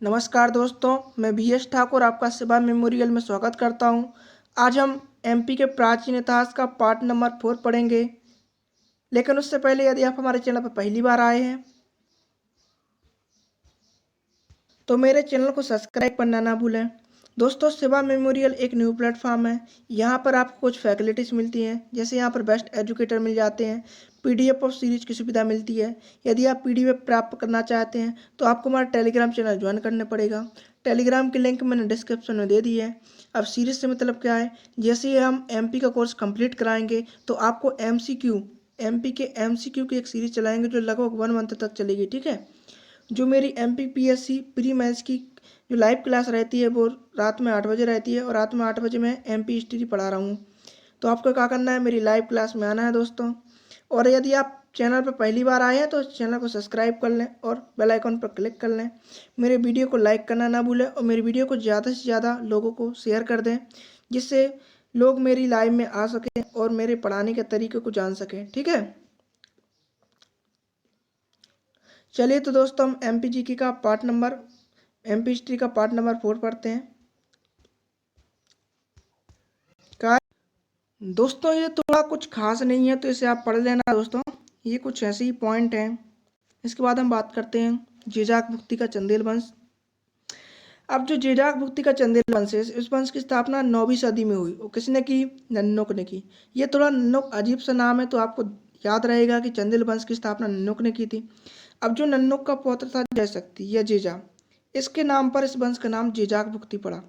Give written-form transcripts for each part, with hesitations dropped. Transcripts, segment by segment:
नमस्कार दोस्तों, मैं BS ठाकुर आपका सेवा मेमोरियल में स्वागत करता हूं। आज हम MP के प्राचीन इतिहास का पार्ट नंबर 4 पढ़ेंगे। लेकिन उससे पहले यदि आप हमारे चैनल पर पहली बार आए हैं तो मेरे चैनल को सब्सक्राइब करना ना भूलें। दोस्तों, सेवा मेमोरियल एक न्यू प्लेटफॉर्म है। यहाँ पर आपको कुछ फैसिलिटीज़ मिलती हैं, जैसे यहाँ पर बेस्ट एजुकेटर मिल जाते हैं, PDF ऑफ सीरीज की सुविधा मिलती है। यदि आप PDF प्राप्त करना चाहते हैं तो आपको हमारा टेलीग्राम चैनल ज्वाइन करना पड़ेगा। टेलीग्राम की लिंक मैंने डिस्क्रिप्शन में दे दी है। अब सीरीज से मतलब क्या है, जैसे ही हम MP का कोर्स कंप्लीट कराएंगे तो आपको MP के MCQ की एक सीरीज चलाएंगे जो लगभग 1 मंथ तक चलेगी। ठीक है। जो मेरी MPPSC प्री मेंस की जो लाइव क्लास रहती है वो रात में 8 बजे रहती है, और रात में 8 बजे मैं MP हिस्ट्री पढ़ा रहा हूँ। तो आपको क्या करना है, मेरी लाइव क्लास में आना है दोस्तों। और यदि आप चैनल पर पहली बार आए हैं तो चैनल को सब्सक्राइब कर लें और बेल आइकन पर क्लिक कर लें। मेरे वीडियो को लाइक करना ना भूलें और मेरी वीडियो को ज़्यादा से ज़्यादा लोगों को शेयर कर दें, जिससे लोग मेरी लाइव में आ सकें और मेरे पढ़ाने के तरीके को जान सकें। ठीक है। चलिए तो दोस्तों, हम MP हिस्ट्री का पार्ट नंबर 4 पढ़ते हैं। का दोस्तों, ये थोड़ा कुछ खास नहीं है तो इसे आप पढ़ लेना दोस्तों। ये कुछ ऐसे ही पॉइंट हैं। इसके बाद हम बात करते हैं जेजाक भुक्ति का चंदेल वंश। अब जो जेजाक भुक्ति का चंदेल वंश है, इस वंश की स्थापना 9वीं सदी में हुई। और किसने की? नन्नुक ने की। ये थोड़ा नन्नुक अजीब सा नाम है, तो आपको याद रहेगा कि चंदेल वंश की स्थापना नन्नुक ने की थी। अब जो नन्नुक का पौत्र था जयशक्ति या जेजा, इसके नाम पर इस वंश का नाम जेजाक भुक्ति पड़ा।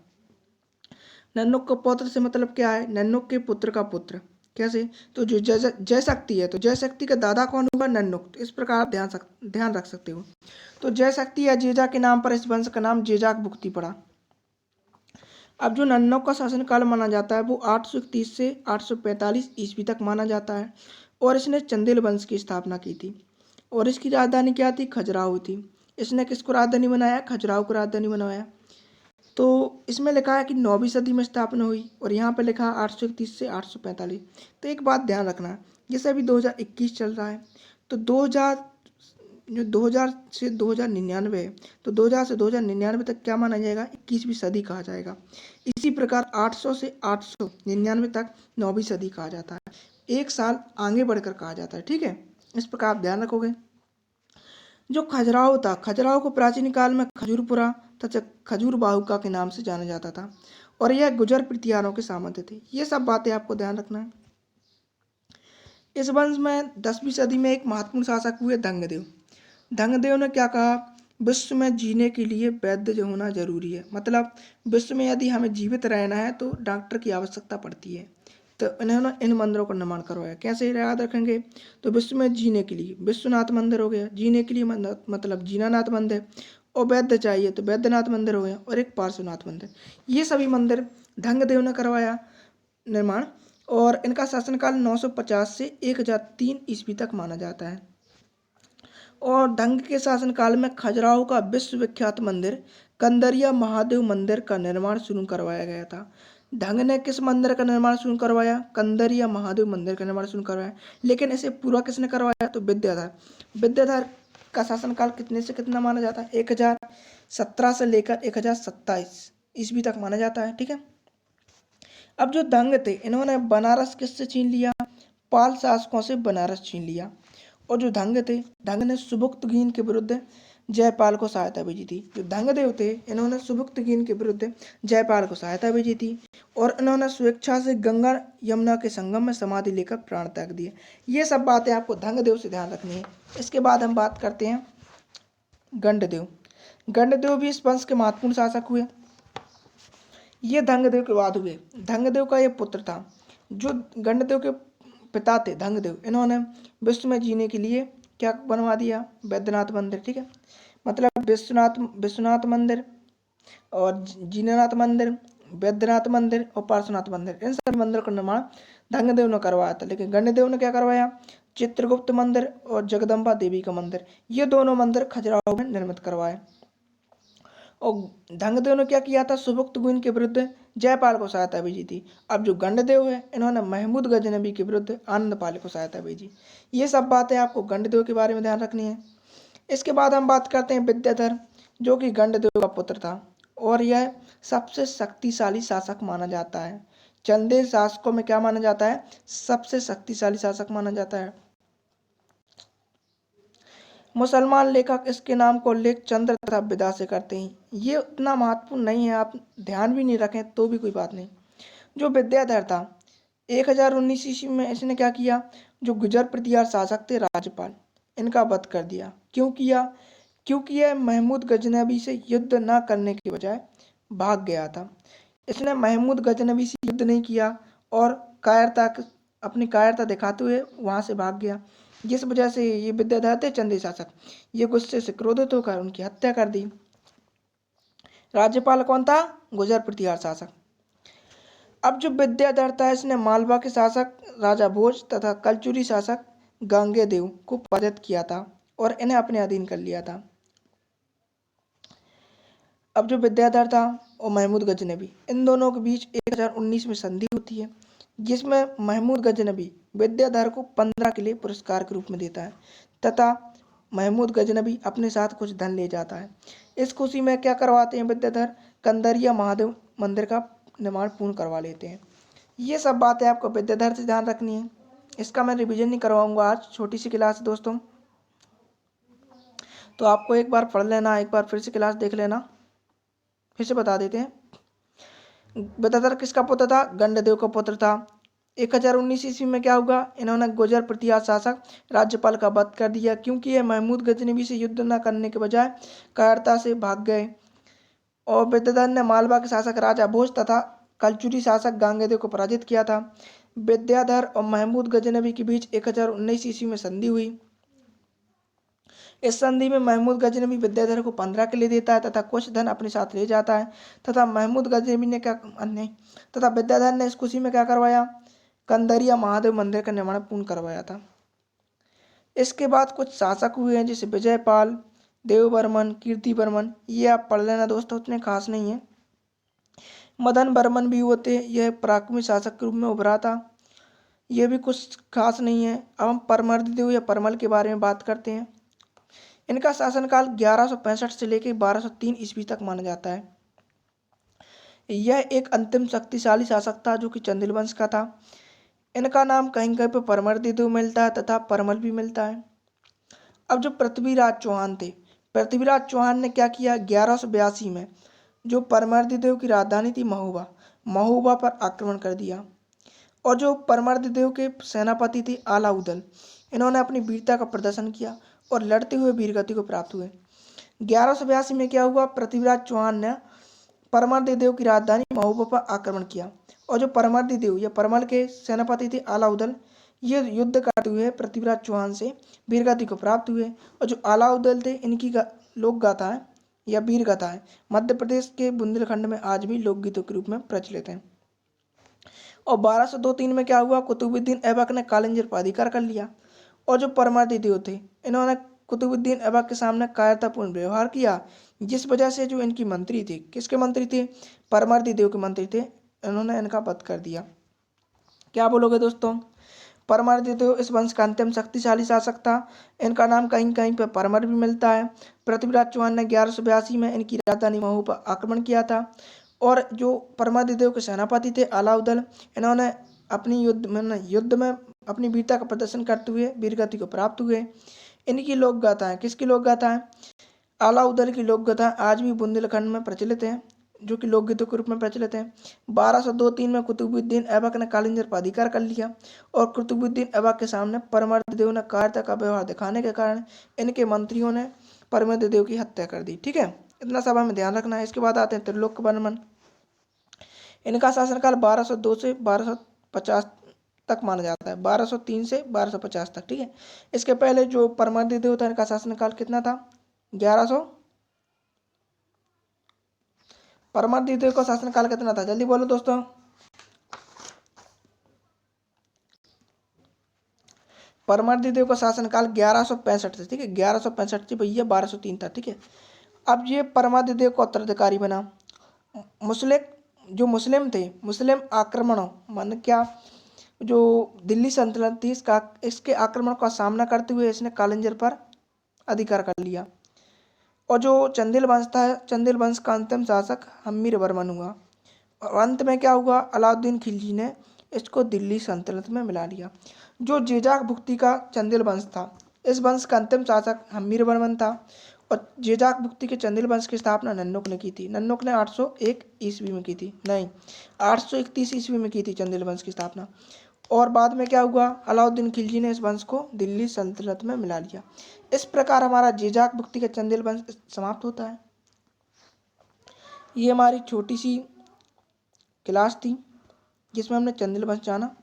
नन्नुक का पौत्र से मतलब क्या है? नन्नुक के पुत्र का पुत्र। कैसे? तो जो जय शक्ति है, तो जय शक्ति का दादा कौन हुआ? नन्नुक। तो इस प्रकार आप ध्यान रख सकते हो। तो जय शक्ति या जेजा के नाम पर इस वंश का नाम जेजाक भुक्ति पड़ा। अब जो नन्नुक का शासनकाल माना जाता है वो 831 से 845 ईस्वी तक माना जाता है, और इसने चंदेल वंश की स्थापना की थी। और इसकी राजधानी क्या थी? खजुराहो थी। इसने किसको राजधानी बनाया? खजुराहो को राजधानी बनाया। तो इसमें लिखा है कि 9वीं सदी में स्थापना हुई, और यहाँ पर लिखा है 831 से 845। तो एक बात ध्यान रखना, जैसे अभी 2021 चल रहा है, तो 2000 से 2099 है, तो 2000 से 2099 तक क्या माना जाएगा? 21वीं सदी कहा जाएगा। इसी प्रकार 800 से 899 तक 9वीं सदी कहा जाता है। एक साल आगे बढ़कर कहा जाता है। ठीक है। इस प्रकार आप ध्यान रखोगे। जो खजुराहो था, खजुराहो को प्राचीन काल में खजूरपुरा तथा खजूर बाहुका के नाम से जाना जाता था, और यह गुजर प्रतिहारों के सामंत थे। ये सब बातें आपको ध्यान रखना है। इस वंश में 10वीं सदी में एक महत्वपूर्ण शासक हुए धंगदेव। धंगदेव ने क्या कहा? विश्व में जीने के लिए वैद्य जो होना जरूरी है। मतलब विश्व में यदि हमें जीवित रहना है तो डॉक्टर की आवश्यकता पड़ती है। तो इन्होंने इन मंदिरों का निर्माण करवाया। कैसे याद रखेंगे? तो विश्व में जीने के लिए विश्वनाथ मंदिर हो गया, जीने के लिए मतलब जीनानाथ मंदिर, और वैद्य चाहिए तो वैद्यनाथ मंदिर हो गया, और एक पार्श्वनाथ मंदिर। ये सभी मंदिर धंगदेव ने करवाया निर्माण, और इनका शासनकाल 950 से 1003 ईस्वी तक माना जाता है। और धंग के शासनकाल में खजुराहो का विश्वविख्यात मंदिर कंदरिया महादेव मंदिर का निर्माण शुरू करवाया गया था। ढंग ने किस मंदिर का निर्माण शुरू करवाया? कंदरिया महादेव मंदिर का निर्माण शुरू करवाया। लेकिन इसे पूरा किसने करवाया? तो विद्याधर। विद्याधर का शासनकाल कितने से कितना माना जाता है? 1017 से लेकर 1027 ईस्वी तक माना जाता है। ठीक है। अब जो दंग थे, इन्होंने बनारस किससे छीन लिया? पाल शासकों से बनारस छीन लिया। और जो धंग थे, धंग ने सुबुक्तगीन के विरुद्ध जयपाल को सहायता भेजी थी। जो धंगदेव थे, इन्होंने सुबुक्तगीन के विरुद्ध जयपाल को सहायता भेजी थी, और इन्होंने स्वेच्छा से गंगा यमुना के संगम में समाधि लेकर प्राण त्याग दिए। ये सब बातें आपको धंगदेव से ध्यान रखनी है। इसके बाद हम बात करते हैं गंडदेव। गंडदेव भी इस वंश के महत्वपूर्ण शासक हुए। ये धंगदेव के बाद हुए। धंगदेव का ये पुत्र था। जो गंडदेव के पिता थे धंगदेव, इन्होंने विश्व में जीने के लिए क्या बनवा दिया? वैद्यनाथ मंदिर। ठीक है। मतलब विश्वनाथ मंदिर और जीनानाथ मंदिर, वैद्यनाथ मंदिर और पार्श्वनाथ मंदिर, इन सभी मंदिरों का निर्माण धंगदेव ने करवाया था। लेकिन गंडदेव ने क्या करवाया? चित्रगुप्त मंदिर और जगदम्बा देवी का मंदिर, ये दोनों मंदिर खजुराहो में निर्मित करवाए। और धंगदेव ने क्या किया था? सुबुक्तगीन के विरुद्ध जयपाल को सहायता भेजी थी। अब जो गंडदेव है, इन्होंने महमूद गजनबी के विरुद्ध आनंदपाल को सहायता भेजी। ये सब बातें आपको गंडदेव के बारे में ध्यान रखनी है। इसके बाद हम बात करते हैं विद्याधर। जो कि गंडदेव का पुत्र था और यह सबसे शक्तिशाली शासक माना जाता है। चंदेल शासकों में क्या माना जाता है? सबसे शक्तिशाली शासक माना जाता है। मुसलमान लेखक इसके नाम को उल्लेख चंद्र तथा विदा से करते हैं। ये उतना महत्वपूर्ण नहीं है, आप ध्यान भी नहीं रखें तो भी कोई बात नहीं। जो विद्याधर था 1019 ईस्वी में इसने क्या किया? जो गुजर प्रतिहार शासक थे राज्यपाल, इनका वध कर दिया। क्यों किया? क्योंकि यह महमूद गजनबी से युद्ध न करने के बजाय भाग गया था। इसने महमूद गजनबी से युद्ध नहीं किया और अपनी कायरता दिखाते हुए वहां से भाग गया, जिस वजह से ये विद्याधर थे चंदेल शासक, ये गुस्से से क्रोधित होकर उनकी हत्या कर दी। राज्यपाल कौन था? गुजर प्रतिहार शासक। अब जो विद्याधर था इसने मालवा के शासक राजा भोज तथा कलचुरी शासक गांगेय को पराजित किया था और इन्हें अपने अधीन कर लिया था। अब जो विद्याधर था और महमूद गजनबी, इन दोनों के बीच 1019 में संधि होती है, जिसमें महमूद गजनबी विद्याधर को 15 किले पुरस्कार के रूप में देता है तथा महमूद गजनबी अपने साथ कुछ धन ले जाता है। इस खुशी में क्या करवाते हैं विद्याधर? कंदरिया महादेव मंदिर का निर्माण पूर्ण करवा लेते हैं। ये सब बातें आपको विद्याधर से ध्यान रखनी है। इसका मैं रिवीजन नहीं करवाऊंगा आज, छोटी सी क्लास है दोस्तों, तो आपको एक बार पढ़ लेना, एक बार फिर से क्लास देख लेना। फिर से बता देते हैं, विद्याधर किसका पुत्र था? गंडदेव का पुत्र था। 1019 ईस्वी में क्या हुआ? इन्होंने गुजर प्रतिहार शासक राज्यपाल का वध कर दिया, क्योंकि यह महमूद गजनबी से युद्ध न करने के बजाय कायरता से भाग गए। और विद्याधर ने मालवा के शासक राजा भोज तथा कलचुरी शासक गांगेय को पराजित किया था। विद्याधर और महमूद गजनबी के बीच 1019 ईस्वी में संधि हुई। इस संधि में महमूद गजनबी विद्याधर को 15 किले देता है तथा कुछ धन अपने साथ ले जाता है तथा महमूद गजनबी ने क्या अन्य तथा विद्याधर ने इस खुशी में क्या करवाया? कंदरिया महादेव मंदिर का निर्माण पूर्ण करवाया था। इसके बाद कुछ शासक हुए हैं जैसे विजयपाल, देववर्मन, कीर्तिवर्मन, ये आप पढ़ लेना दोस्तों, उतने खास नहीं है। मदन वर्मन भी हुए थे, यह प्राकृतिक शासक के रूप में उभरा था, यह भी कुछ खास नहीं है। अब हम परमर्दिदेव या परमल के बारे में बात करते हैं। इनका शासनकाल 1165 से लेकर 1203 ईस्वी तक माना जाता है। यह एक अंतिम शक्तिशाली शासक था जो कि चंदेल वंश का था। इनका नाम कहीं कहीं पर परमर्दिदेव मिलता है तथा परमल भी मिलता है। अब जो पृथ्वीराज चौहान थे, पृथ्वीराज चौहान ने क्या किया? 1182 में जो परमर्दिदेव की राजधानी थी महोबा, महोबा पर आक्रमण कर दिया और जो परमर्दिदेव के सेनापति थे अलाउद्दीन, इन्होंने अपनी वीरता का प्रदर्शन किया और लड़ते हुए वीरगति को प्राप्त हुए। 1182 में क्या हुआ? पृथ्वीराज चौहान ने परमर्दिदेव की राजधानी महोबा पर आक्रमण किया और जो परमर्दिदेव या परमल के सेनापति थे अलाउद्दीन, ये युद्ध करते हुए पृथ्वीराज चौहान से वीरगति को प्राप्त हुए। और जो अलाउद्दीन थे, इनकी लोक गाथाएं या वीर गाथाएं मध्य प्रदेश के बुंदेलखंड में आज भी लोकगीतों के रूप में प्रचलित हैं। और 1203 में क्या हुआ? कुतुबुद्दीन ऐबक ने कालिंजर पर अधिकार कर लिया और जो परमर्दिदेव थे, इन्होंने कुतुबुद्दीन ऐबक के सामने कायरतापूर्ण व्यवहार किया, जिस वजह से जो इनकी मंत्री थे, किसके मंत्री थे? परमर्दिदेव के मंत्री थे, इन्होंने इनका वध कर दिया। क्या बोलोगे दोस्तों? परमर्दिदेव इस वंश का अंतिम शक्तिशाली शासक था। इनका नाम कहीं कहीं पर परमर भी मिलता है। पृथ्वीराज चौहान ने 1182 में इनकी राजधानी महू पर आक्रमण किया था और जो परमर्दिदेव के सेनापति थे अलाउद्दीन, इन्होंने अपनी युद्ध में अपनी वीरता का प्रदर्शन करते हुए वीरगति को प्राप्त हुए। इनकी लोक गाथाएं, किसकी लोक गाथाएं? अलाउद्दीन की लोक गाथाएं आज भी बुंदेलखंड में प्रचलित हैं, जो कि लोकगीतों के रूप में प्रचलित हैं। 1202-3 में कुतुबुद्दीन ऐबक ने कालिंजर पर अधिकार कर लिया और कुतुबुद्दीन ऐबक के सामने परमर्दिदेव ने कायरता का व्यवहार दिखाने के कारण इनके मंत्रियों ने परमर्दिदेव की हत्या कर दी। ठीक है, इतना सब हमें ध्यान रखना है। इसके बाद आते हैं त्रिलोकवर्मन। इनका शासनकाल 1202 से 1250 तक माना जाता है, 1203 से 1250 तक। ठीक है, इसके पहले जो परमर्दिदेव था, इनका शासनकाल कितना था? 1100। परमर्दिदेव का शासनकाल कितना था? जल्दी बोलो दोस्तों। परमर्दिदेव का शासनकाल 1165 से, ठीक है, 1165 से भैया 1203 था। ठीक है, अब ये परमर्दिदेव का उत्तराधिकारी बना। मुस्लिम थे, मुस्लिम आक्रमणों मान क्या, जो दिल्ली सल्तनत थी, इसके आक्रमण का सामना करते हुए इसने कालिंजर पर अधिकार कर लिया और जो चंदेल वंश था, चंदेल वंश का अंतिम शासक हम्मीर वर्मन हुआ। और अंत में क्या हुआ, अलाउद्दीन खिलजी ने इसको दिल्ली सल्तनत में मिला लिया। जो जेजाक भुक्ती का चंदेल वंश था, इस वंश का अंतिम शासक हम्मीर वर्मन था। और जेजाक भुक्ती के चंदेल वंश की स्थापना नन्नुक ने की थी। नन्नुक ने 801 ईस्वी में की थी, नहीं 831 ईस्वी में की थी चंदेल वंश की स्थापना। और बाद में क्या हुआ, अलाउद्दीन खिलजी ने इस वंश को दिल्ली सल्तनत में मिला लिया। इस प्रकार हमारा जेजाक भुक्ती का चंदेल वंश समाप्त होता है। ये हमारी छोटी सी क्लास थी जिसमें हमने चंदेल वंश जाना।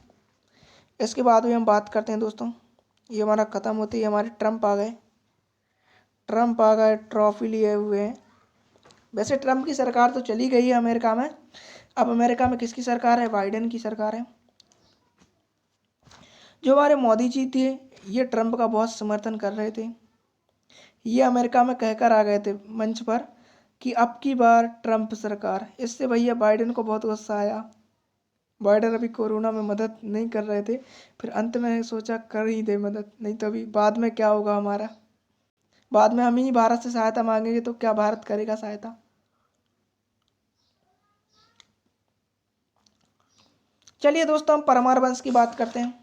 इसके बाद भी हम बात करते हैं दोस्तों, ये हमारा ख़त्म होते ही हमारे ट्रम्प आ गए। ट्रम्प आ गए, ट्रॉफी लिए हुए हैं। वैसे ट्रम्प की सरकार तो चली गई है अमेरिका में। अब अमेरिका में किसकी सरकार है, बाइडेन की सरकार है। जो हमारे मोदी जी थे, ये ट्रम्प का बहुत समर्थन कर रहे थे। ये अमेरिका में कहकर आ गए थे मंच पर कि अब की बार ट्रम्प सरकार। इससे भैया बाइडेन को बहुत गुस्सा आया। बाइडेन अभी कोरोना में मदद नहीं कर रहे थे, फिर अंत में सोचा कर ही दे मदद, नहीं तो अभी बाद में क्या होगा हमारा। बाद में हम ही भारत से सहायता मांगेंगे तो क्या भारत करेगा सहायता। चलिए दोस्तों, हम परमार वंश की बात करते हैं।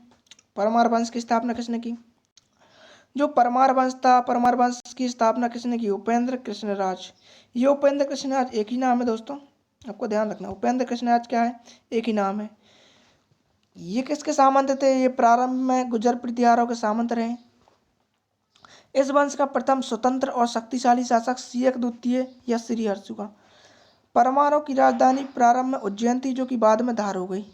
परमार वंश की स्थापना किसने की। जो परमार वंश था, परमार वंश की स्थापना किसने की, उपेंद्र कृष्णराज। ये उपेंद्र कृष्णराज एक ही नाम है दोस्तों, आपको ध्यान रखना। उपेंद्र कृष्णराज क्या है, एक ही नाम है। ये किसके सामंत थे, ये प्रारंभ में गुर्जर प्रतिहारों के सामंत रहे। इस वंश का प्रथम स्वतंत्र और शक्तिशाली शासक सियक द्वितीय या श्रीहर्ष हुआ। परमारों की राजधानी प्रारंभ में उज्जैन थी, जो कि बाद में धार हो गई।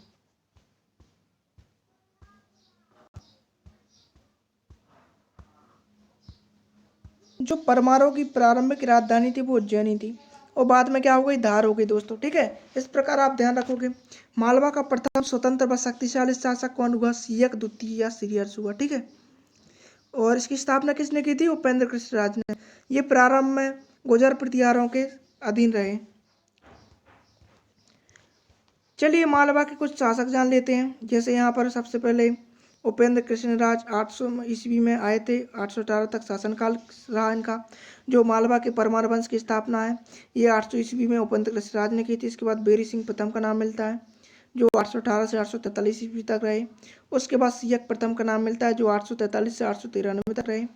जो परमारों की प्रारंभिक राजधानी थी वो उज्जैनी थी, और बाद में क्या हो गई, धार हो गई दोस्तों। ठीक है, इस प्रकार आप ध्यान रखोगे। मालवा का प्रथम स्वतंत्र व शक्तिशाली शासक कौन हुआ, सियक द्वितीय या श्रीहर्ष हुआ। ठीक है, और इसकी स्थापना किसने की थी, उपेंद्र कृष्णराज ने। ये प्रारंभ में गुर्जर प्रतिहारों के अधीन रहे। चलिए मालवा के कुछ शासक जान लेते हैं। जैसे यहाँ पर सबसे पहले उपेंद्र कृष्णराज 800 ईस्वी में आए थे, 818 तक शासनकाल रहा इनका। जो मालवा के परमार वंश की स्थापना है, ये 800 ईस्वी में उपेंद्र कृष्णराज ने की थी। इसके बाद बेरी सिंह प्रथम का नाम मिलता है, जो 818 से 843 ईस्वी तक रहे। उसके बाद सियक प्रथम का नाम मिलता है, जो 843 से 893 तक रहे।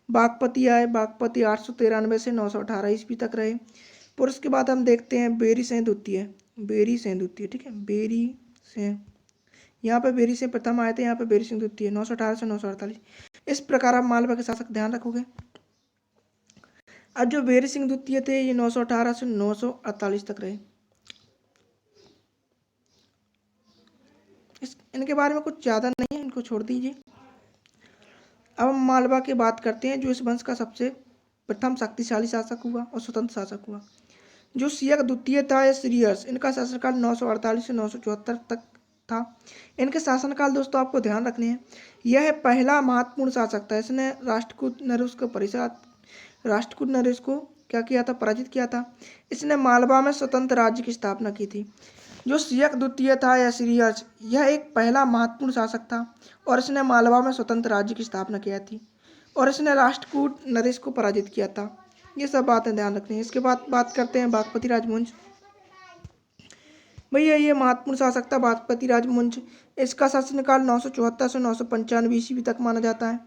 बागपति आए, बागपति 893 से 918 ईस्वी तक रहे। फिर उसके बाद हम देखते हैं बेरी सिंह द्वितीय, बेरी सिंह द्वितीय। ठीक है, बेरी सिंह, यहाँ पे बेरी सिंह प्रथम आए थे, यहाँ पे बेरी सिंह द्वितीय 918 से 948। इस प्रकार आप मालवा के शासक ध्यान रखोगे। अब जो बेरी सिंह द्वितीय थे, ये 918 से 948 तक रहे। इनके बारे में कुछ ज़्यादा नहीं है, इनको छोड़ दीजिए। अब हम मालवा की बात करते हैं, जो इस वंश का सबसे प्रथम शक्तिशाली शासक हुआ और स्वतंत्र शासक हुआ। जो सियक द्वितीय था या श्रीहर्ष, इनका शासनकाल 948 से 974 तक था। इनके शासनकाल दोस्तों आपको ध्यान रखने हैं, यह पहला महत्वपूर्ण शासक था। इसने राष्ट्रकूट नरेश को क्या किया था, पराजित किया था। इसने मालवा में स्वतंत्र राज्य की स्थापना की थी। जो सियक द्वितीय था या श्रीहर्ष, यह एक पहला महत्वपूर्ण शासक था और इसने मालवा में स्वतंत्र राज्य की स्थापना किया थी, और इसने राष्ट्रकूट नरेश को पराजित किया था। ये सब बातें ध्यान रखनी है। इसके बाद बात करते हैं बागपति राजवंश। भैया ये महत्वपूर्ण शासक था बागपति राजवंश। इसका शासनकाल 974 से 995 ईस्वी तक माना जाता है।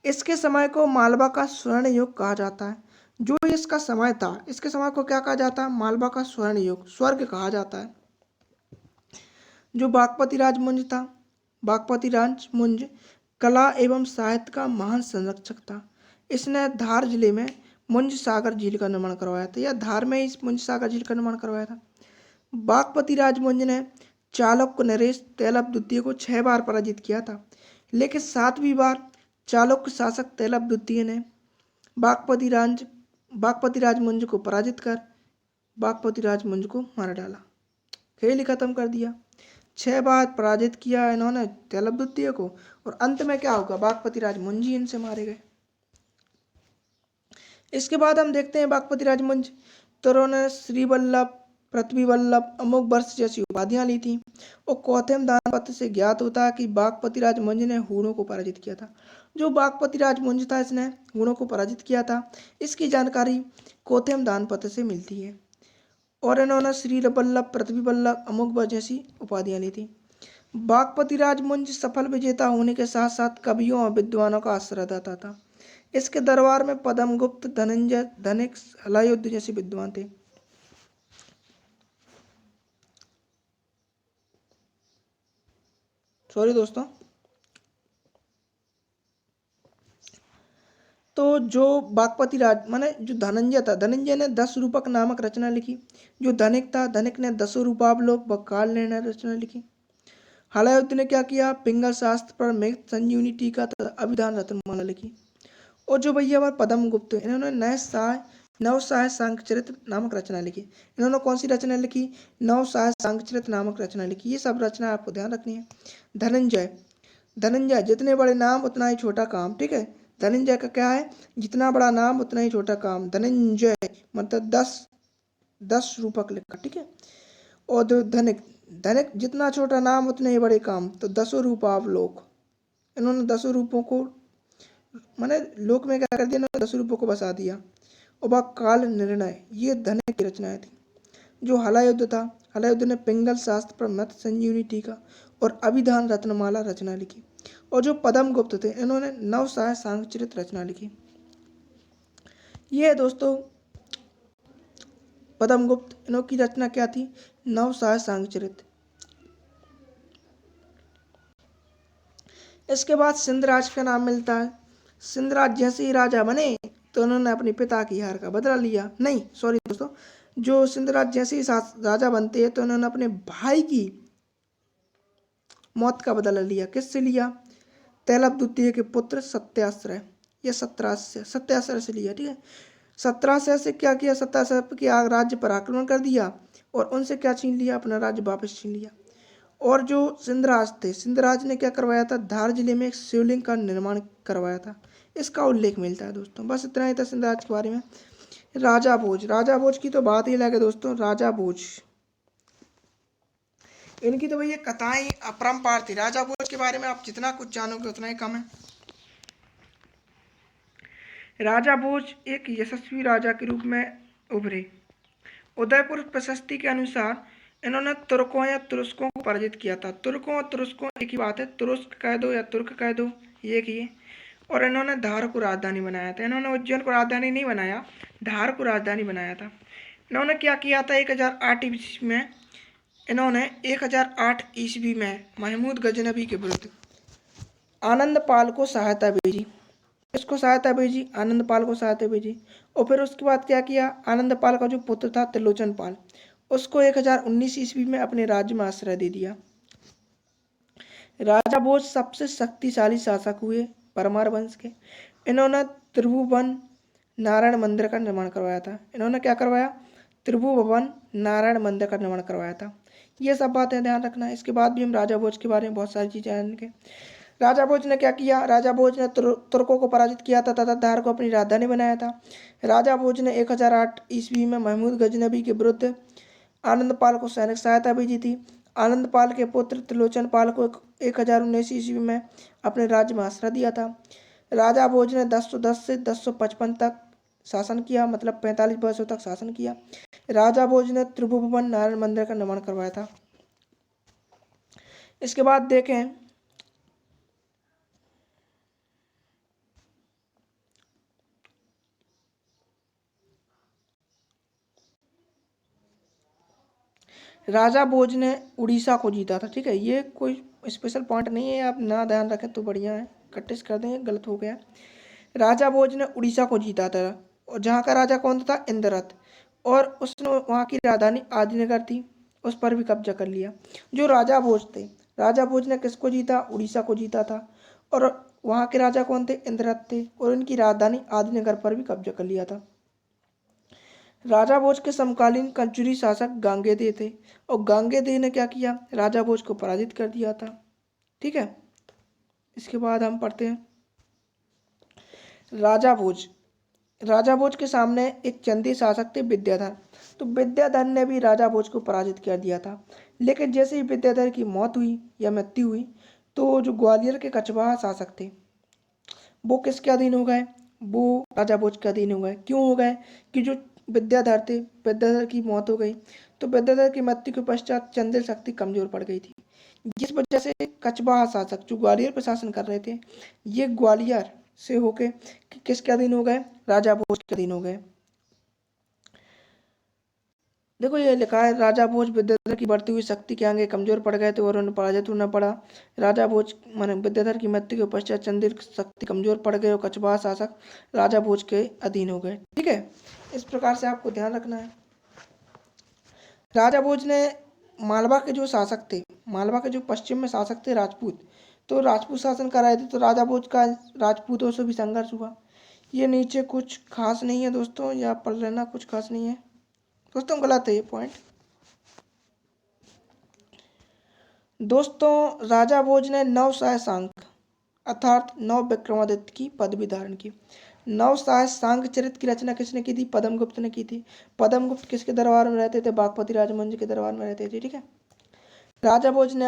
इसके समय को मालवा का स्वर्ण युग कहा जाता है। जो इसका समय था, इसके समय को क्या कहा जाता है, मालवा का स्वर्ण युग, स्वर्ग कहा जाता है। जो बागपति राजवंश था, बागपति राजवंश कला एवं साहित्य का महान संरक्षक था। इसने धार जिले में मुंज सागर झील का निर्माण करवाया था, या धार में इस मुंज सागर झील का निर्माण करवाया था। बागपति राजवंश ने चालुक्य नरेश तैलप द्वितीय को 6 बार पराजित किया था, लेकिन 7वीं बार चालुक्य शासक तैलप द्वितीय ने बागपति राजवंश को पराजित कर बागपति राजवंश को मार डाला, खेल ही खत्म कर दिया। 6 बार पराजित किया इन्होंने तैलप द्वितीय को, और अंत में क्या होगा, बागपति राजवंश जी इनसे मारे गए। इसके बाद हम देखते हैं बागपति राजवंश, तो उन्होंने श्रीवल्लभ पृथ्वी वल्लभ, अमुक वर्ष जैसी उपाधियां ली थी। और कौथम दान पत्र से ज्ञात होता है कि बागपति राज मुंज ने हूणों को पराजित किया था। जो बागपति राज मुंज था इसने हूणों को पराजित किया था, इसकी जानकारी कौथम दान पत्र से मिलती है। और इन्होंने श्री वल्लभ, पृथ्वी वल्लभ, अमुक वर्ष जैसी उपाधियां ली थी। बागपति राज मुंज सफल विजेता होने के साथ साथ कवियों और विद्वानों का आश्रय दाता था। इसके दरबार में पद्मगुप्त, धनंजय, धनिक, हलायुद्ध जैसे विद्वान थे। सॉरी दोस्तों। तो जो बागपति राज माने जो धनंजय था, धनंजय ने 10 रूपक नामक रचना लिखी। जो धनिक था, धनिक ने 10 रूपावलोक व काल निर्णय रचना लिखी। हलायुद्ध ने क्या किया, पिंगल शास्त्र पर मृत संजीवनी टीका तथा अभिधान रत्नमाला लिखी। और जो भैया हमारे पद्म गुप्त, इन्होंने नवसाय सांख्यचरित नामक रचना लिखी। इन्होंने कौन सी रचना लिखी, नवसाय सांख्यचरित नामक रचना लिखी। ये सब रचना आपको ध्यान रखनी है। धनंजय, धनंजय जितने बड़े नाम उतना ही छोटा काम, ठीक है। धनंजय का क्या है, जितना बड़ा नाम उतना ही छोटा काम। धनंजय मतलब 10 रूपक लिखा, ठीक है। और धनिक, धनिक जितना छोटा नाम उतने ही बड़े काम, तो 10 रूपावलोक। इन्होंने 10 रूपों को मैंने लोक में क्या कर दिया, 10 रूपों को बसा दिया। और वह काल निर्णय, ये धनिक की रचनाएं थी। जो हलायुद्ध था, हलायुद्ध ने पिंगल शास्त्र पर मत संजीवनी टीका और अभिधान रत्नमाला रचना लिखी। और जो पद्म गुप्त थे, इन्होंने नवसाय सांख्यचरित रचना लिखी। ये दोस्तों पद्म गुप्त, इनकी रचना क्या थी, नवसाय सांख्यचरित। इसके बाद सिंधराज का नाम मिलता है। सिंधराज जैसे ही राजा बने तो उन्होंने अपने पिता की हार का बदला लिया। नहीं सॉरी दोस्तों, जो सिंधराज जैसे ही राजा बनते हैं तो उन्होंने अपने भाई की मौत का बदला लिया। किससे लिया, तैलप द्वितीय के पुत्र सत्याश्रय, यह सत्याश्रय से लिया, ठीक है। सत्राश्रय से क्या किया, सत्याश्रय के राज्य पर आक्रमण कर दिया और उनसे क्या छीन लिया, अपना राज्य वापस छीन लिया। और जो सिंधराज थे, सिंधराज ने क्या करवाया था, धार जिले में एक शिवलिंग का निर्माण करवाया था। इसका उल्लेख मिलता है दोस्तों। बस इतना ही था सिंधराज के बारे में। राजा भोज, राजा भोज की तो बात ही अलग है दोस्तों। राजा भोज, इनकी तो भैया कथाएं अपरंपार थी। राजा भोज के बारे में आप जितना कुछ जानोगे उतना ही कम है। राजा भोज एक यशस्वी राजा के रूप में उभरे। उदयपुर प्रशस्ति के अनुसार इन्होंने तुर्कों या तुरस्कों को पराजित किया था। तुर्कों और तुरस्कों एक ही बात है, तुरुस्क कह दो या तुर्क कह दो, ये एक ही है। और इन्होंने धार को राजधानी बनाया था। इन्होंने उज्जैन को राजधानी नहीं बनाया, धार को राजधानी बनाया था। इन्होंने क्या किया था, 1008 ईस्वी में, इन्होंने 1008 ईस्वी में महमूद गजनबी के विरुद्ध आनंद पाल को सहायता भेजी। इसको सहायता भेजी, आनंद पाल को सहायता भेजी। और फिर उसके बाद क्या किया, आनंद पाल का जो पुत्र था त्रिलोचन पाल, उसको 1019 ईस्वी में अपने राज्य में आश्रय दे दिया। राजा भोज सबसे शक्तिशाली शासक हुए परमार वंश के। इन्होंने त्रिभुवन नारायण मंदिर का निर्माण करवाया था। इन्होंने क्या करवाया, त्रिभुवन नारायण मंदिर का निर्माण करवाया था। ये सब बातें ध्यान रखना है। इसके बाद भी हम राजा भोज के बारे में बहुत सारी चीजें जानेंगे। राजा भोज ने क्या किया, राजा भोज ने तुर्कों को पराजित किया था तथा धार को अपनी राजधानी बनाया था। राजा भोज ने 1008 ईस्वी में महमूद गजनबी के विरुद्ध आनंद पाल को सैनिक सहायता भेजी थी। आनंद पाल के पुत्र त्रिलोचन पाल को 1019 ईस्वी में अपने राज्य में आश्रय दिया था। राजा भोज ने 1010 से 1055 तक शासन किया, मतलब 45 वर्षों तक शासन किया। राजा भोज ने त्रिभुवन नारायण मंदिर का निर्माण करवाया था। इसके बाद देखें, राजा भोज ने उड़ीसा को जीता था, ठीक है। ये कोई स्पेशल पॉइंट नहीं है, आप ना ध्यान रखें तो बढ़िया है, कटिस कर देंगे, गलत हो गया। राजा भोज ने उड़ीसा को जीता था और जहाँ का राजा कौन था, इंद्ररथ। और उसने वहाँ की राजधानी आदिनगर थी, उस पर भी कब्जा कर लिया। जो राजा भोज थे, राजा भोज ने किसको जीता, उड़ीसा को जीता था। और वहाँ के राजा कौन थे, इंद्ररथ थे। और उनकी राजधानी आदिनगर पर भी कब्जा कर लिया था। राजा भोज के समकालीन कंचुरी शासक गांगेय थे और गांगेय ने क्या किया, राजा भोज को पराजित कर दिया था, ठीक है। इसके बाद हम पढ़ते हैं राजा भोज। राजा भोज के सामने एक चंदी शासक थे विद्याधर। तो विद्याधर ने भी राजा भोज को पराजित कर दिया था। लेकिन जैसे ही विद्याधर की मौत हुई या मृत्यु हुई, तो जो ग्वालियर के कछवाहा शासक थे वो किसके अधीन हो गए? वो राजा भोज के अधीन हो गए। क्यों हो गए? कि जो विद्याधर थे, विद्याधर की मौत हो गई, तो विद्याधर की मृत्यु के पश्चात चंदेल शक्ति कमजोर पड़ गई थी, जिस वजह से कछवाहा शासक जो ग्वालियर पर शासन कर रहे थे, ये ग्वालियर से होके किसके अधीन हो गए? राजा भोज के अधीन हो गए। देखो ये लिखा है, राजा भोज विद्याधर की बढ़ती हुई शक्ति के आगे कमजोर पड़ गए थे और उन्हें पराजित होना पड़ा। राजा भोज माने विद्याधर की मृत्यु के पश्चात चंदेल की शक्ति कमजोर पड़ गए और कछवाहा शासक राजा भोज के अधीन हो गए। ठीक है, इस प्रकार से आपको ध्यान रखना है। राजा भोज ने मालवा के जो शासक थे, मालवा के जो पश्चिम में शासक थे राजपूत, तो राजपूत शासन कर रहे थे, तो राजा भोज का राजपूतों से भी संघर्ष हुआ। ये नीचे कुछ खास नहीं है दोस्तों, या पढ़ लेना, कुछ खास नहीं है दोस्तों, गलत है ये पॉइंट। दोस्तों राजा भोज ने नव सांख अर्थात नव विक्रमादित्य की पदवी धारण की। नव सांख चरित की रचना किसने की थी? पद्मगुप्त ने की थी। पद्मगुप्त किसके दरबार में रहते थे? बागपति राजमंज के दरबार में रहते थे। ठीक है, राजा भोज ने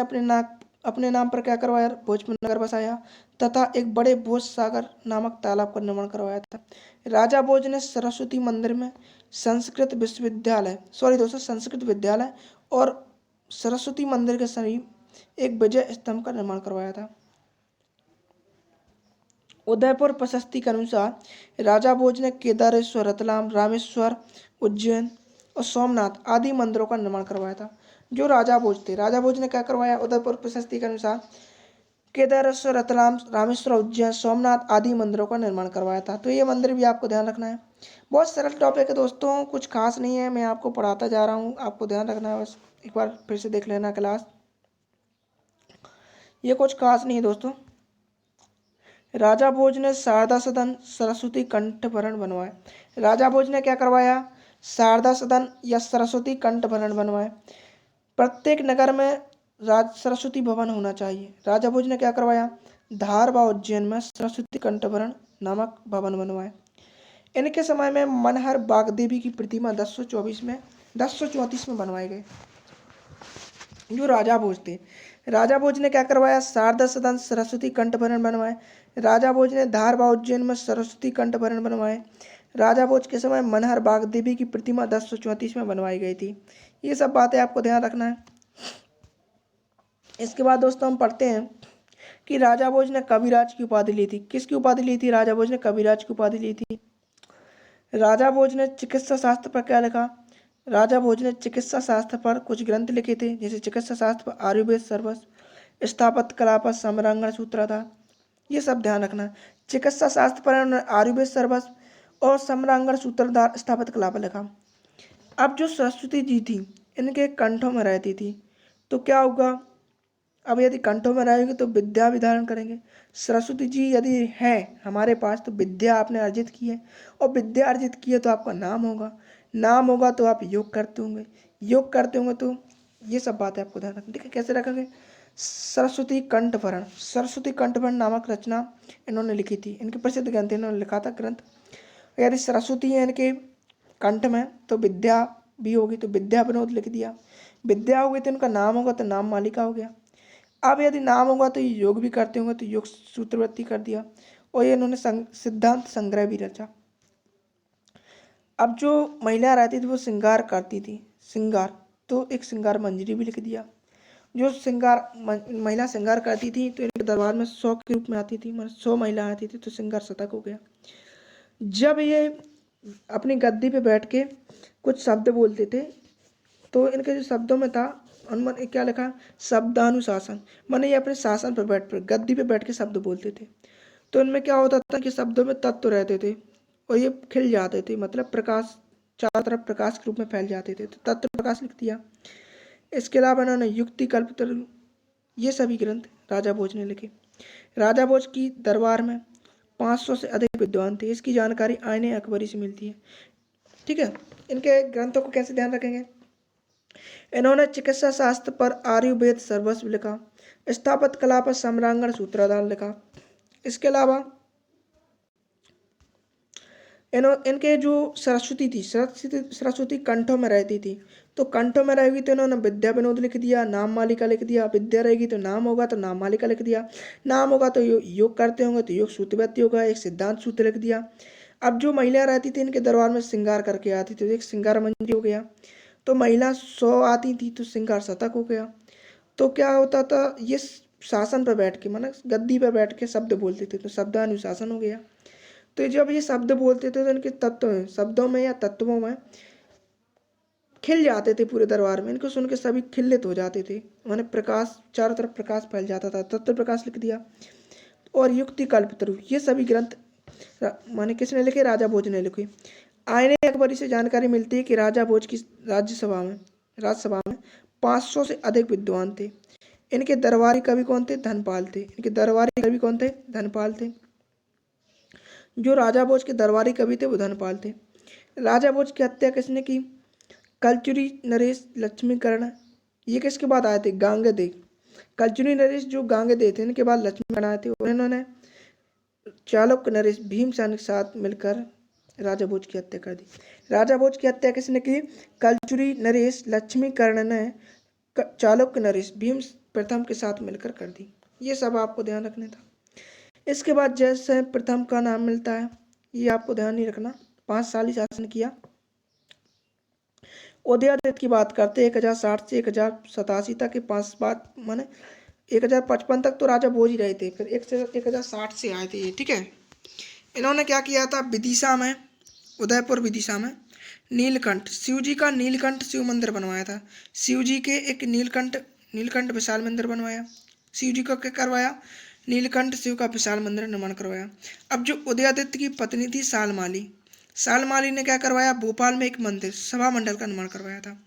अपने नाम पर क्या करवाया? भोजपुर नगर बसाया तथा एक बड़े भोज सागर नामक तालाब का निर्माण करवाया था। राजा भोज ने सरस्वती मंदिर में संस्कृत विश्वविद्यालय, सॉरी दोस्तों, संस्कृत विद्यालय और सरस्वती मंदिर के समीप एक विजय स्तंभ का निर्माण करवाया था। उदयपुर प्रशस्ति के अनुसार राजा भोज ने केदारेश्वर, रतलाम, रामेश्वर, उज्जैन और सोमनाथ आदि मंदिरों का निर्माण करवाया था। जो राजा भोज थे, राजा भोज ने क्या करवाया? उदयपुर प्रशस्ति के अनुसार केदारेश्वर, रतलाम, रामेश्वर, उज्जैन, सोमनाथ आदि मंदिरों का निर्माण करवाया था। तो ये मंदिर भी आपको ध्यान रखना है। बहुत सरल टॉपिक है दोस्तों, कुछ खास नहीं है, मैं आपको पढ़ाता जा रहा हूँ, आपको ध्यान रखना है। बस एक बार फिर से देख लेना क्लास, ये कुछ खास नहीं है दोस्तों। राजा भोज ने शारदा सदन, सरस्वती कंठभरण बनवाए। राजा भोज ने क्या करवाया? शारदा सदन या सरस्वती कंठभरण बनवाए। प्रत्येक नगर में सरस्वती भवन होना चाहिए। राजा भोज ने क्या करवाया? धार व उज्जैन में सरस्वती कंठभरण नामक भवन बनवाए। इनके समय में मनहर बाग देवी की प्रतिमा 1034 में बनवाए गए। जो राजा भोज थे, राजा भोज ने क्या करवाया? शारदा सदन, सरस्वती कंठभरण बनवाए। राजा भोज ने धार व उज्जैन में सरस्वती कंठभरण बनवाए। राजा भोज के समय मनहर बाग देवी की प्रतिमा 1034 में बनवाई गई थी। ये सब बातें आपको ध्यान रखना है। इसके बाद दोस्तों हम पढ़ते हैं कि राजा भोज ने कविराज की उपाधि ली थी। किसकी उपाधि ली थी? राजा भोज ने कविराज की उपाधि ली थी। राजा भोज ने चिकित्सा शास्त्र पर क्या लिखा? राजा भोज ने चिकित्सा शास्त्र पर कुछ ग्रंथ लिखे थे, जैसे चिकित्सा शास्त्र पर आयुर्वेद सर्वस्व, स्थापत्य कला पर सम्रांगण सूत्रधार। ये सब ध्यान रखना। चिकित्सा शास्त्र पर उन्होंने आयुर्वेद सर्वस्व और सम्रांगण सूत्रधार स्थापत्य कला पर लिखा। अब जो सरस्वती जी थी, इनके कंठों में रहती थी, तो क्या होगा? अब यदि कंठों में रहेंगे तो विद्या भी धारण करेंगे। सरस्वती जी यदि है हमारे पास, तो विद्या आपने अर्जित की है, और विद्या अर्जित की है तो आपका नाम होगा, नाम होगा तो आप योग करते होंगे, योग करते होंगे तो ये सब बातें आपको ध्यान रखनी। ठीक है, कैसे रखेंगे? सरस्वती कंठभरण, सरस्वती कंठभरण नामक रचना इन्होंने लिखी थी। इनके प्रसिद्ध ग्रंथ इन्होंने लिखा था ग्रंथ। यदि सरस्वती है इनके कंठ में तो विद्या भी होगी, तो विद्या विनोद लिख दिया। विद्या होगी तो इनका नाम होगा, तो नाम मालिका हो गया। अब यदि नाम होगा तो ये योग भी करते होंगे, तो योग सूत्रवृत्ति कर दिया। और ये इन्होंने सिद्धांत संग्रह भी रचा। अब जो महिला रहती थी वो श्रृंगार करती थी, श्रृंगार, तो एक श्रृंगार मंजरी भी लिख दिया। जो महिला श्रृंगार करती थी तो इनके दरबार में 100 के रूप में आती थी, मतलब 100 महिला आती थी, तो श्रृंगार शतक हो गया। जब ये अपनी गद्दी पे बैठ के कुछ शब्द बोलते थे, तो इनके जो शब्दों में था उनमें क्या लिखा? शब्दानुशासन, माने ये अपने शासन पर गद्दी पे बैठ के शब्द बोलते थे। तो इनमें क्या होता था कि शब्दों में तत्व रहते थे और ये खिल जाते थे, मतलब प्रकाश, चारों तरफ प्रकाश के रूप में फैल जाते थे, तो तत्व प्रकाश लिख दिया। इसके अलावा इन्होंने युक्ति, कल्पतरु, ये सभी ग्रंथ राजा भोज ने लिखे। राजा भोज की दरबार में 500 से अधिक विद्वान थे। इसकी जानकारी आईने अकबरी से मिलती है। ठीक है, इनके ग्रंथों को कैसे ध्यान रखेंगे? इन्होंने चिकित्सा शास्त्र पर आयुर्वेद सर्वस्व लिखा, स्थापत्य कला पर सम्रांगण सूत्रधार लिखा। इसके अलावा इनके जो सरस्वती थी, सरस्वती कंठों में रहती थी, तो कंठों में रहेगी तो इन्होंने विद्या विनोद लिख दिया, नाम मालिका लिख दिया। विद्या रहेगी तो नाम होगा तो नाम मालिका लिख दिया। नाम होगा तो योग करते होंगे तो योग सूत्रवृत्ति होगा, एक सिद्धांत सूत्र लिख दिया। अब जो महिला रहती थी इनके दरबार में श्रृंगार करके आती थी, तो एक श्रृंगार मंजी हो गया। तो महिला 100 आती थी तो श्रृंगार शतक हो गया। तो क्या होता था, ये शासन पर बैठ के, माना गद्दी पर बैठ के शब्द बोलते थे, तो शब्दानुशासन हो गया। तो जब ये शब्द बोलते थे तो इनके तत्व में, शब्दों में या तत्वों में खिल जाते थे पूरे दरबार में। इनको सुन के सभी खिल्लित हो जाते थे, माने प्रकाश, चारों तरफ प्रकाश फैल जाता था। तत्व प्रकाश लिख दिया। और युक्ति कल्पतरु, ये सभी ग्रंथ माने किसने लिखे? राजा भोज ने लिखे। आईने अकबरी से जानकारी मिलती है कि राजा भोज की राजसभा में 500 से अधिक विद्वान थे। इनके दरबारी कवि कौन थे? धनपाल थे। इनके दरबारी कवि कौन थे? धनपाल थे। जो राजा भोज के दरबारी कवि थे वो धनपाल थे। राजा भोज की हत्या किसने की? कलचुरी नरेश लक्ष्मीकरण, ये किसके बाद आए थे? गांगेय। कलचुरी नरेश जो गांगेय थे, इनके बाद लक्ष्मीकरण आए थे, और इन्होंने चालुक्य नरेश भीमसेन के साथ मिलकर राजा भोज की हत्या कर दी। राजा भोज की हत्या किसने की? कलचुरी नरेश लक्ष्मीकर्ण ने चालुक्य नरेश भीम प्रथम के साथ मिलकर कर दी। ये सब आपको ध्यान रखने था। इसके बाद जयसिंह प्रथम का नाम मिलता है, ये आपको ध्यान नहीं रखना। 5 साल ही शासन किया। उदयादित्य की बात करते 1060 से 1087 तक के 5 बात माने 1055 तक तो राजा भोज ही रहे थे, फिर 1060 से आए थे ये, ठीक है। इन्होंने क्या किया था? विदिशा में, उदयपुर विदिशा में नीलकंठ, शिव जी का नीलकंठ शिव मंदिर बनवाया था। शिव जी के एक नीलकंठ विशाल मंदिर बनवाया। शिव जी को क्या करवाया? नीलकंठ शिव का विशाल मंदिर निर्माण करवाया। अब जो उदयादित्य की पत्नी थी सालमाली ने क्या करवाया? भोपाल में एक मंदिर सभा मंडल का निर्माण करवाया था।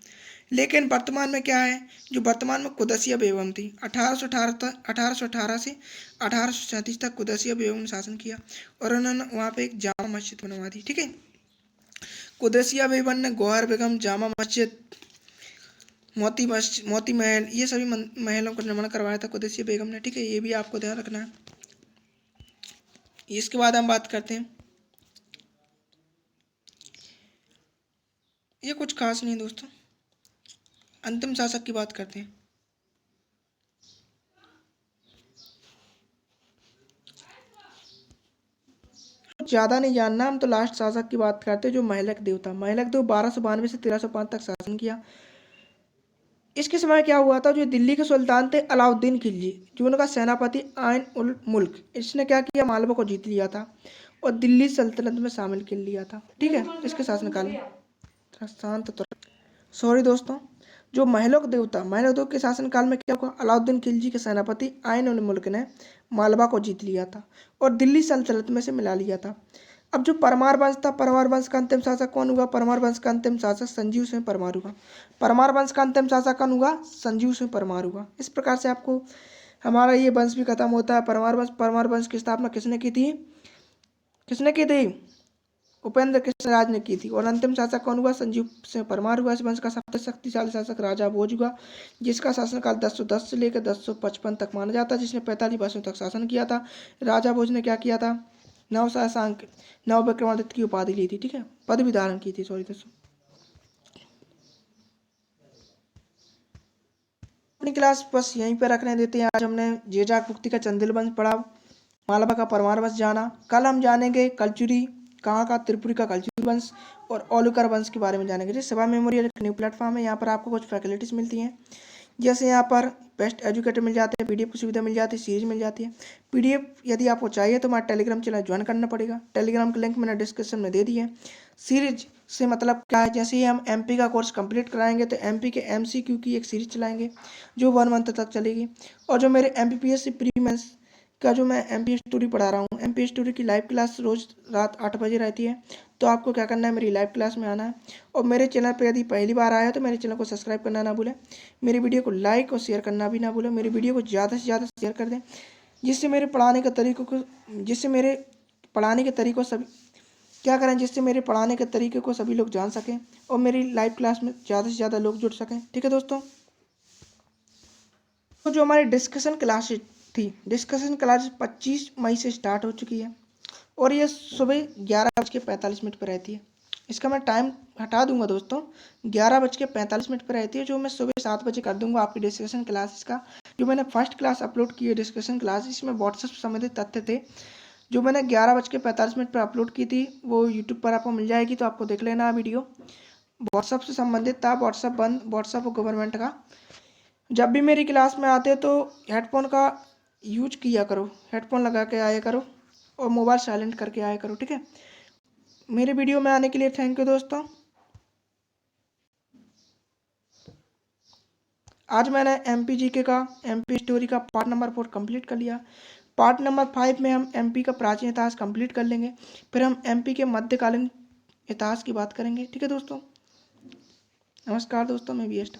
लेकिन वर्तमान में क्या है? जो वर्तमान में कुदसिया बेगम थी, 1818 से 1837 तक कुदसिया बेगम ने शासन किया, और उन्होंने वहाँ पे एक जामा मस्जिद बनवा दी, ठीक है। कुदसिया बेगम ने गौहर बेगम, जामा मस्जिद, मोती महल, ये सभी महलों का निर्माण करवाया था कुदसिया बेगम ने, ठीक है। ये भी आपको ध्यान रखना है। इसके बाद हम बात करते हैं, ये कुछ खास नहीं दोस्तों, अंतिम शासक की बात करते हैं। ज्यादा नहीं जानना, हम तो लास्ट शासक की बात करते हैं, जो महलक देव था। महलक देव 1292 से 1305 तक शासन किया। इसके समय क्या हुआ था? जो दिल्ली के सुल्तान थे अलाउद्दीन खिलजी, जो उनका सेनापति आइन उल मुल्क, इसने क्या किया? मालवा को जीत लिया था और दिल्ली सल्तनत में शामिल कर लिया था, ठीक है। इसके शासनकाल में शांत तो, सॉरी दोस्तों, जो महलोक देव था, महलोक देव के शासनकाल में क्या हुआ? अलाउद्दीन खिलजी के सेनापति आइन उल मुल्क ने मालवा को जीत लिया था और दिल्ली सल्तनत में से मिला लिया था। अब जो परमार वंश था, परमार वंश का अंतिम शासक कौन हुआ? परमार वंश का अंतिम शासक संजीव सिंह परमार हुआ। परमार वंश का अंतिम शासक कौन हुआ? संजीव सिंह परमार हुआ। इस प्रकार से आपको हमारा ये वंश भी खत्म होता है। परमार वंश की स्थापना किसने की थी? उपेंद्र कृष्ण राज ने की थी। और अंतिम शासक कौन हुआ? संजीव सिंह परमार हुआ। इस वंश का सबसे शक्तिशाली शासक राजा भोज हुआ, जिसका शासनकाल 1010 से लेकर 1055 तक माना जाता है, जिसने 45 वर्षों तक शासन किया था। राजा भोज ने क्या किया था? नव विक्रमादित्य की उपाधि ली थी, ठीक है, पदवी धारण की थी, सॉरी दोस्तों। अपनी क्लास बस यहीं पे रखने देते हैं। आज हमने जेजाक मुक्ति का चंदेल वंश पढ़ा, मालवा का परमार वंश जाना। कल हम जानेंगे कलचुरी कहाँ का, त्रिपुरी का कलचुरी वंश और ओलुकर वंश के बारे में जानेंगे। जैसे सेवा मेमोरियल एक न्यू प्लेटफॉर्म है, यहाँ पर आपको कुछ फैसिलिटीज़ मिलती हैं। जैसे यहाँ पर बेस्ट एजुकेटर मिल जाते हैं, पीडीएफ की सुविधा मिल जाती है, सीरीज मिल जाती है। पीडीएफ यदि आपको चाहिए तो हमारा टेलीग्राम चैनल ज्वाइन करना पड़ेगा। टेलीग्राम का लिंक मैंने डिस्क्रिप्शन में दे दिया है। सीरीज से मतलब क्या है? जैसे ही हम एमपी का कोर्स कंप्लीट कराएंगे तो एमपी के एमसीक्यू की एक सीरीज चलाएंगे जो 1 मंथ तक चलेगी। और जो मेरे एमपीपीएससी प्री मेंस का जो मैं एमपी स्टोरी पढ़ा रहा हूँ, एमपी स्टोरी की लाइव क्लास रोज रात 8 बजे रहती है। तो आपको क्या करना है? मेरी लाइव क्लास में आना है। और मेरे चैनल पर यदि पहली बार आया तो मेरे चैनल को सब्सक्राइब करना ना भूलें। मेरी वीडियो को लाइक और शेयर करना भी ना भूलें। मेरी वीडियो को ज़्यादा से ज़्यादा शेयर कर दें, जिससे मेरे पढ़ाने के तरीकों सभी क्या करें, जिससे मेरे पढ़ाने के तरीके को सभी लोग जान सकें और मेरी लाइव क्लास में ज़्यादा से ज़्यादा लोग जुड़ सकें, ठीक है दोस्तों। तो जो हमारी डिस्कशन क्लासेज थी, डिस्कशन क्लासेज 25 मई से स्टार्ट हो चुकी है। और ये सुबह 11:45 पर रहती है। इसका मैं टाइम हटा दूंगा दोस्तों, 11:45 पर रहती है, जो मैं सुबह 7 बजे कर दूंगा आपकी डिस्कशन क्लासेस का। जो मैंने फर्स्ट क्लास अपलोड की है डिस्कशन क्लास, इसमें व्हाट्सएप से संबंधित तथ्य थे, जो मैंने 11:45 पर अपलोड की थी, वो यूट्यूब पर आपको मिल जाएगी, तो आपको देख लेना वीडियो। व्हाट्सएप से संबंधित था, व्हाट्सएप बंद, व्हाट्सएप गवर्नमेंट का। जब भी मेरी क्लास में आते तो हेडफोन का यूज किया करो, हेडफोन लगा के आया करो और मोबाइल साइलेंट करके आया करो, ठीक है। मेरे वीडियो में आने के लिए थैंक यू दोस्तों। आज मैंने एमपी जीके का, एमपी स्टोरी का पार्ट नंबर 4 कंप्लीट कर लिया। पार्ट नंबर 5 में हम एमपी का प्राचीन इतिहास कंप्लीट कर लेंगे, फिर हम एमपी के मध्यकालीन इतिहास की बात करेंगे, ठीक है दोस्तों। नमस्कार दोस्तों, मैं वी एस